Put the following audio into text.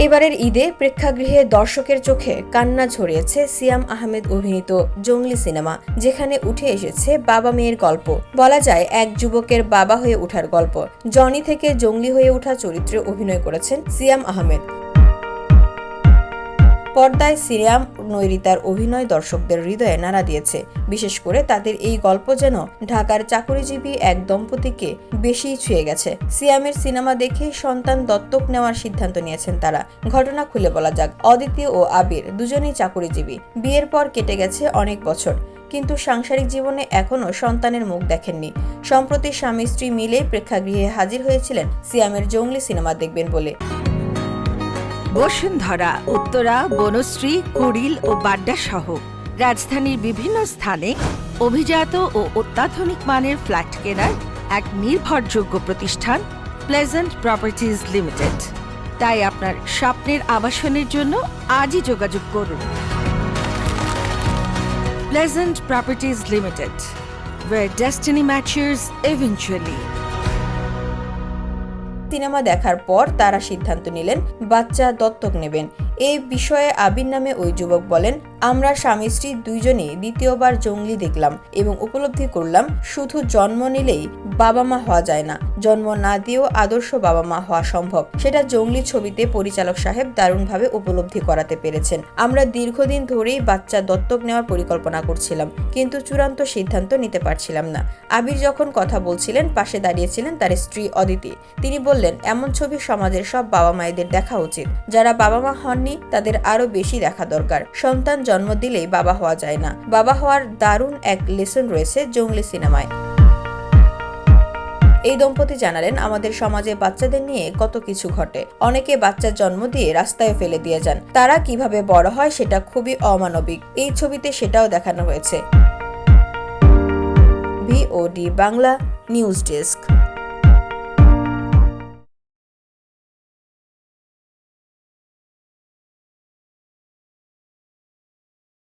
এবারের ঈদে প্রেক্ষাগৃহে দর্শকের চোখে কান্না ঝরিয়েছে সিয়াম আহমেদ অভিনীত জঙ্গলি সিনেমা, যেখানে উঠে এসেছে বাবা মেয়ের গল্প। বলা যায় এক যুবকের বাবা হয়ে ওঠার গল্প। জনি থেকে জঙ্গলি হয়ে ওঠা চরিত্রে অভিনয় করেছেন সিয়াম আহমেদ। পর্দায় সিয়াম নৈরিতার অভিনয় দর্শকদের হৃদয়ে নাড়া দিয়েছে। বিশেষ করে তাদের এই গল্প যেন ঢাকার চাকরিজীবী এক দম্পতিকে বেশি ছুঁয়ে গেছে। সিয়ামের সিনেমা দেখে সন্তান দত্তক নেওয়ার সিদ্ধান্ত নিয়েছেন তারা। ঘটনা খুলে বলা যাক, অদিতি ও আবির দুজনেই চাকরিজীবী। বিয়ের পর কেটে গেছে অনেক বছর, কিন্তু সাংসারিক জীবনে এখনও সন্তানের মুখ দেখেননি। সম্প্রতি স্বামী স্ত্রী মিলে প্রেক্ষাগৃহে হাজির হয়েছিলেন সিয়ামের জঙ্গলি সিনেমা দেখবেন বলে। বসুন্ধরা, উত্তরা, বনশ্রী, কুড়িল ও বাড্ডা সহ রাজধানীর বিভিন্ন স্থানে অভিজাত ও অত্যাধুনিক মানের ফ্ল্যাট কেনার এক নির্ভরযোগ্য প্রতিষ্ঠান প্লেজেন্ট প্রপার্টিজ লিমিটেড। তাই আপনার স্বপ্নের আবাসনের জন্য আজই যোগাযোগ করুন। Pleasant properties limited, where destiny matches eventually. Cinema দেখার পর তারা সিদ্ধান্ত নিলেন বাচ্চা দত্তক নেবেন। এই বিষয়ে আবির নামে ওই যুবক বলেন, আমরা স্বামী স্ত্রী দুইজনই দ্বিতীয়বার জঙ্গলি দেখলাম এবং উপলব্ধি করলাম শুধু জন্ম নিলেই বাবা মা হওয়া যায় না, জন্ম না দিয়েও আদর্শ বাবা মা হওয়া সম্ভব। সেটা জঙ্গলি ছবিতে পরিচালক সাহেব দারুণভাবে উপলব্ধি করাতে পেরেছেন। আমরা দীর্ঘদিন ধরেই বাচ্চা দত্তক নেওয়ার পরিকল্পনা করছিলাম, কিন্তু চূড়ান্ত সিদ্ধান্ত নিতে পারছিলাম না। আবির যখন কথা বলছিলেন, পাশে দাঁড়িয়েছিলেন তার স্ত্রী অদিতি। তিনি বললেন, এমন ছবি সমাজের সব বাবা মায়েদের দেখা উচিত। যারা বাবা মা হননি তাদের আরো বেশি দেখা দরকার। সন্তান জন্ম দিলেই বাবা হওয়া যায় না। বাবা হওয়ার দারুণ এক লেসন রয়েছে জঙ্গলি সিনেমায়। এই দম্পতি জানালেন, আমাদের সমাজে বাচ্চাদের নিয়ে কত কিছু ঘটে। অনেকে বাচ্চার জন্ম দিয়ে রাস্তায় ফেলে দিয়ে যান। তারা কিভাবে বড় হয় সেটা খুবই অমানবিক। এই ছবিতে সেটাও দেখানো হয়েছে। VOD Bangla news desk.